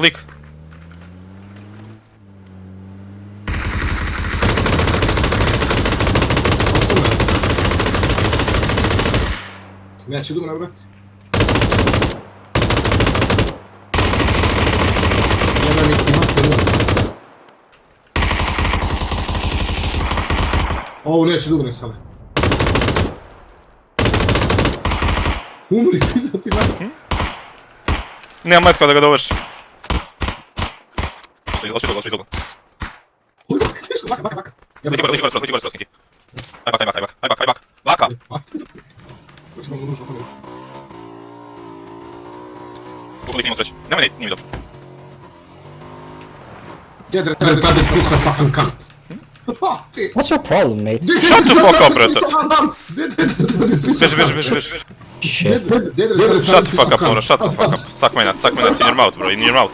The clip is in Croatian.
Lik. Neće dugo nabrati. Jedan neki mat jedan. Ovo neće dugo ne sale. Umri, pizam ti mat. Nemam metka da ga dovrši. Oši dugo. Uj, kako je teško, baka. Liki gore, skinki. Aj bak. Baka! Hoćemo mu nužno pomoći. Lik imamo sreće. Nemoj, nije mi dobro. Jedre, tada je pisao fucking cunt. What's your problem, mate? Shut the fuck up, brate. Beži. Shit. Shut the fuck up, Nora, shut the fuck up. Suck my nuts in your mouth, bro, in your mouth.